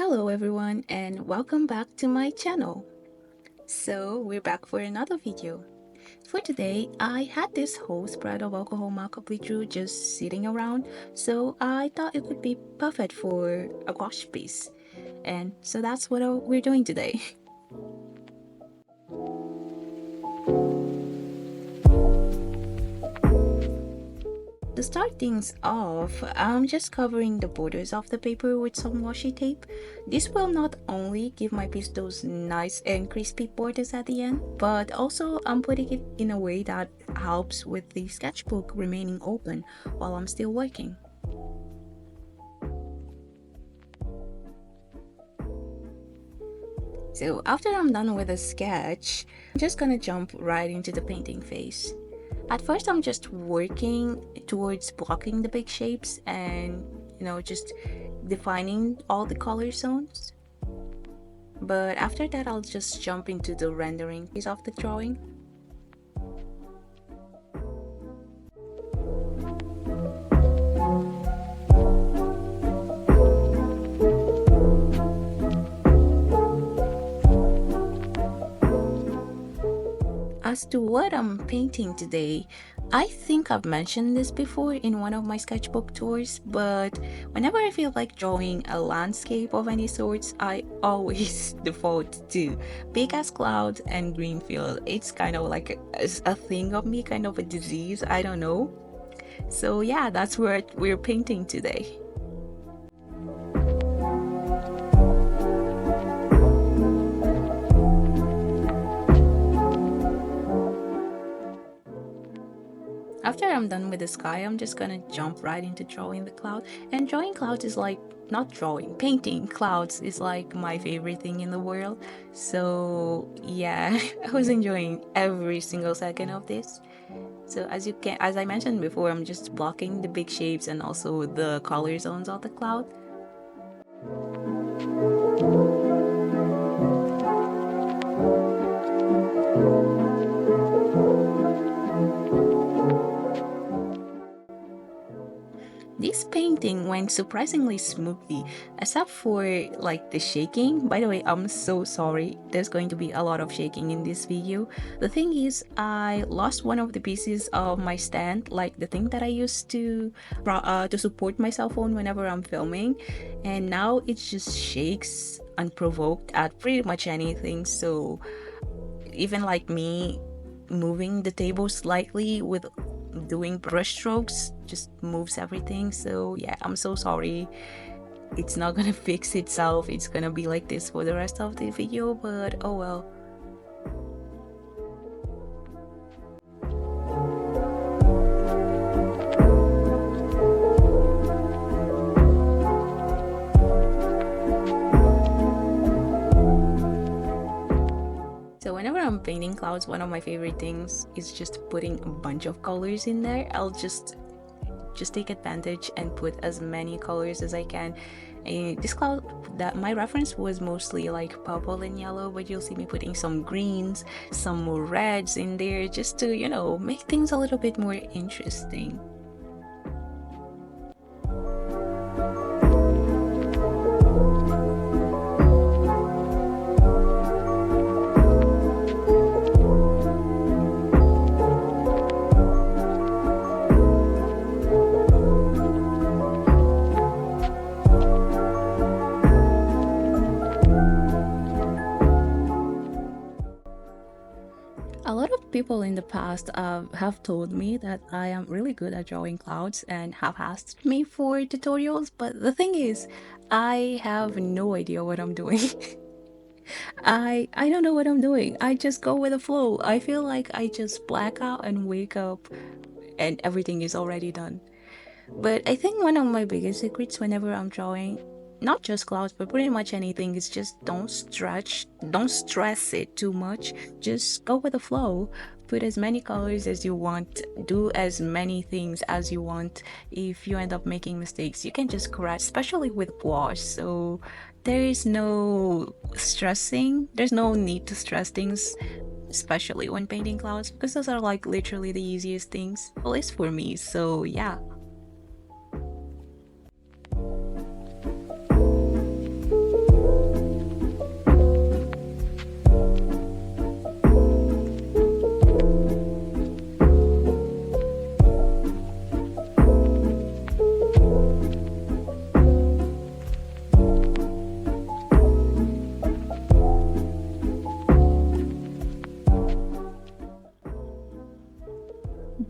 Hello everyone and welcome back to my channel. So we're back for another video. For today, I had this whole spread of alcohol maca bleach just sitting around, so I thought it would be perfect for a gouache piece. And so that's what we're doing today. To start things off, I'm just covering the borders of the paper with some washi tape. This will not only give my piece those nice and crispy borders at the end, but also I'm putting it in a way that helps with the sketchbook remaining open while I'm still working. So after I'm done with the sketch, I'm just gonna jump right into the painting phase. At first, I'm just working towards blocking the big shapes and, just defining all the color zones. But after that, I'll just jump into the rendering phase of the drawing. As to what I'm painting today, I think I've mentioned this before in one of my sketchbook tours, but whenever I feel like drawing a landscape of any sorts, I always default to big ass clouds and green field. It's kind of like a thing of me, kind of a disease, I don't know. So yeah, that's what we're painting today. After I'm done with the sky, I'm just gonna jump right into drawing the cloud. And drawing clouds is like, not drawing, painting clouds is like my favorite thing in the world. So yeah, I was enjoying every single second of this. So as I mentioned before, I'm just blocking the big shapes and also the color zones of the cloud. This painting went surprisingly smoothly, except for like the shaking. By the way, I'm so sorry. There's going to be a lot of shaking in this video. The thing is, I lost one of the pieces of my stand, like the thing that I used to support my cell phone whenever I'm filming, and now it just shakes unprovoked at pretty much anything. So even like me moving the table slightly with doing brush strokes just moves everything. So yeah, I'm so sorry. It's not gonna fix itself. It's gonna be like this for the rest of the video, but oh well. So whenever I'm painting clouds, one of my favorite things is just putting a bunch of colors in there. I'll just take advantage and put as many colors as I can. And this cloud, that my reference was mostly like purple and yellow, but you'll see me putting some greens, some more reds in there, just to make things a little bit more interesting. A lot of people in the past have told me that I am really good at drawing clouds and have asked me for tutorials, but the thing is, I have no idea what I'm doing. I don't know what I'm doing. I just go with the flow. I feel like I just black out and wake up and everything is already done. But I think one of my biggest secrets whenever I'm drawing, not just clouds, but pretty much anything, is just don't stress it too much. Just go with the flow. Put as many colors as you want. Do as many things as you want. If you end up making mistakes, you can just correct, especially with gouache. So there is no stressing. There's no need to stress things, especially when painting clouds, because those are like literally the easiest things, at least for me. So yeah.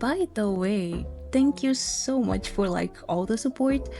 By the way, thank you so much for like all the support.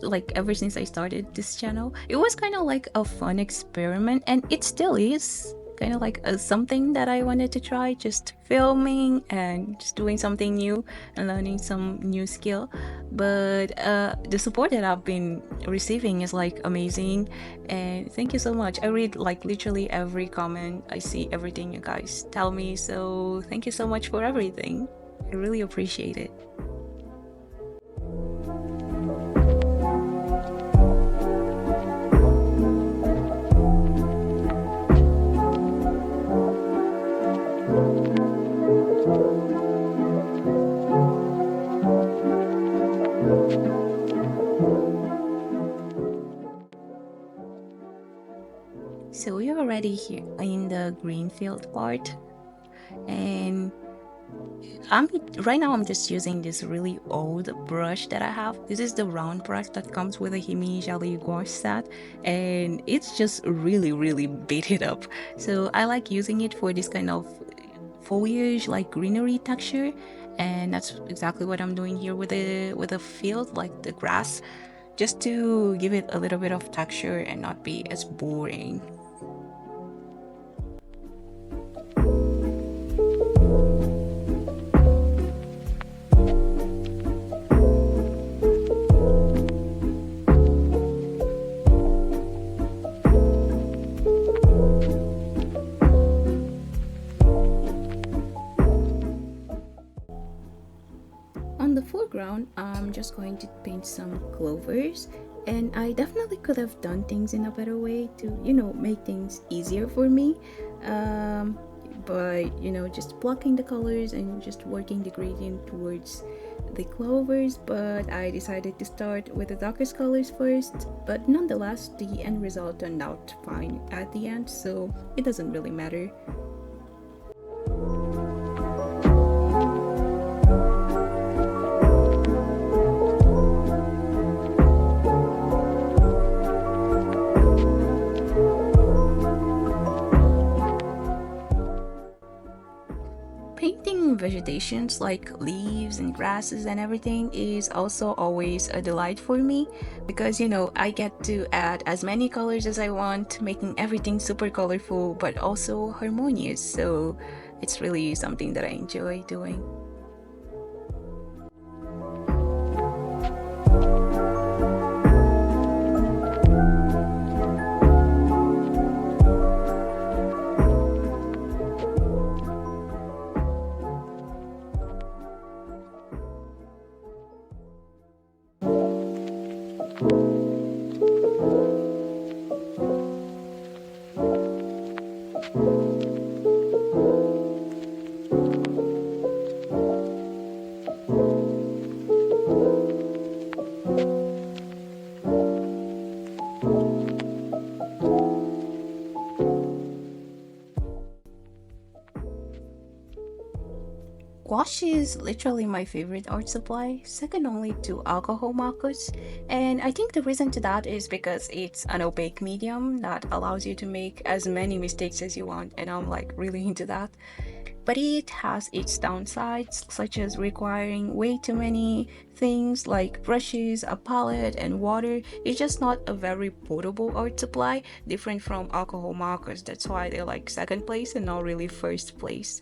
Like ever since I started this channel, it was kind of like a fun experiment, and it still is kind of like something that I wanted to try, just filming and just doing something new and learning some new skill. But the support that I've been receiving is like amazing, and thank you so much. I read like literally every comment, I see everything you guys tell me, so thank you so much for everything. I really appreciate it. So we're already here in the greenfield part, and I'm right now I'm just using this really old brush that I have. This is the round brush that comes with a Himi Jali gouache set, and it's just really beat it up. So I like using it for this kind of foliage, like greenery texture, and that's exactly what I'm doing here with the field, like the grass, just to give it a little bit of texture and not be as boring. On the foreground, I'm just going to paint some clovers, and I definitely could have done things in a better way to, make things easier for me. Um, by, just blocking the colors and just working the gradient towards the clovers, but I decided to start with the darkest colors first. But nonetheless, the end result turned out fine at the end, so it doesn't really matter. Painting vegetations like leaves and grasses and everything is also always a delight for me because I get to add as many colors as I want, making everything super colorful but also harmonious. So it's really something that I enjoy doing. Gouache is literally my favorite art supply, second only to alcohol markers, and I think the reason to that is because it's an opaque medium that allows you to make as many mistakes as you want, and I'm like really into that. But it has its downsides, such as requiring way too many things like brushes, a palette, and water. It's just not a very portable art supply, different from alcohol markers. That's why they're like second place and not really first place.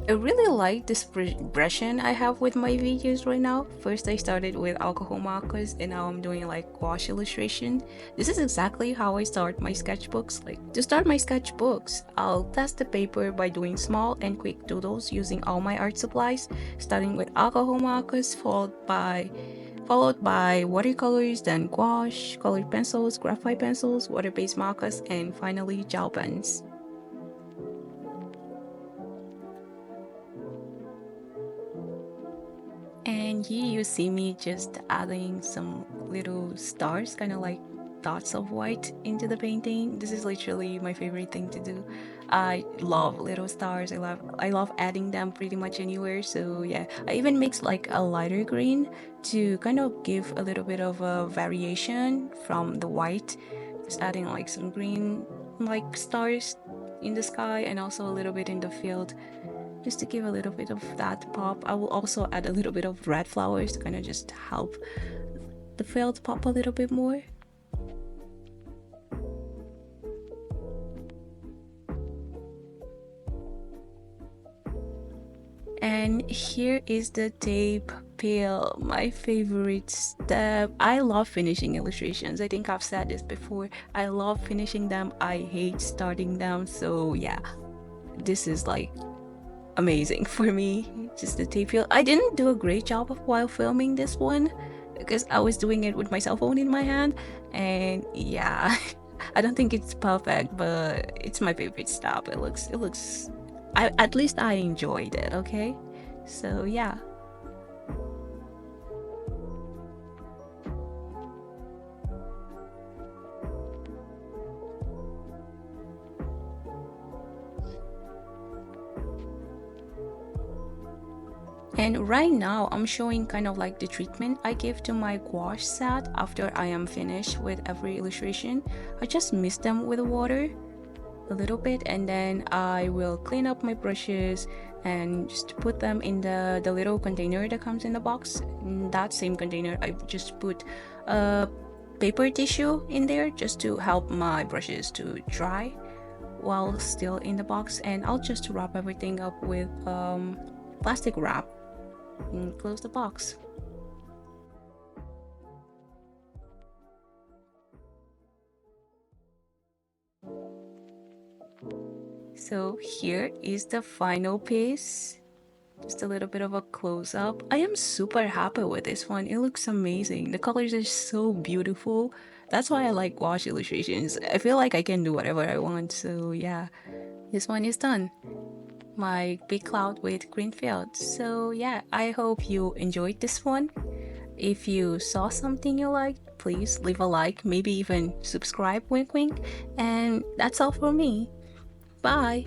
I really like this progression I have with my videos right now. First I started with alcohol markers and now I'm doing like gouache illustration. This is exactly how I start my sketchbooks. Like to start my sketchbooks, I'll test the paper by doing small and quick doodles using all my art supplies, starting with alcohol markers followed by watercolors, then gouache, colored pencils, graphite pencils, water-based markers, and finally gel pens. And here you see me just adding some little stars, kind of like dots of white into the painting. This is literally my favorite thing to do. I love little stars. I love adding them pretty much anywhere. So yeah, I even mix like a lighter green to kind of give a little bit of a variation from the white. Just adding like some green like stars in the sky and also a little bit in the field just to give a little bit of that pop. I will also add a little bit of red flowers to kind of just help the field pop a little bit more. And here is the tape peel, my favorite step. I love finishing illustrations. I think I've said this before. I love finishing them. I hate starting them. So yeah, this is like amazing for me. Just the tape peel. I didn't do a great job of while filming this one because I was doing it with my cell phone in my hand, and yeah, I don't think it's perfect, but it's my favorite step. It looks at least I enjoyed it, okay? So yeah. And right now I'm showing kind of like the treatment I give to my gouache set after I am finished with every illustration. I just mist them with water a little bit, and then I will clean up my brushes and just put them in the little container that comes in the box. In that same container I just put a paper tissue in there just to help my brushes to dry while still in the box, and I'll just wrap everything up with plastic wrap and close the box. So here is the final piece. Just a little bit of a close-up. I am super happy with this one. It looks amazing. The colors are so beautiful. That's why I like gouache illustrations. I feel like I can do whatever I want. So yeah, this one is done. My big cloud with green field. So yeah, I hope you enjoyed this one. If you saw something you liked, please leave a like, maybe even subscribe, wink wink. And that's all for me. Bye!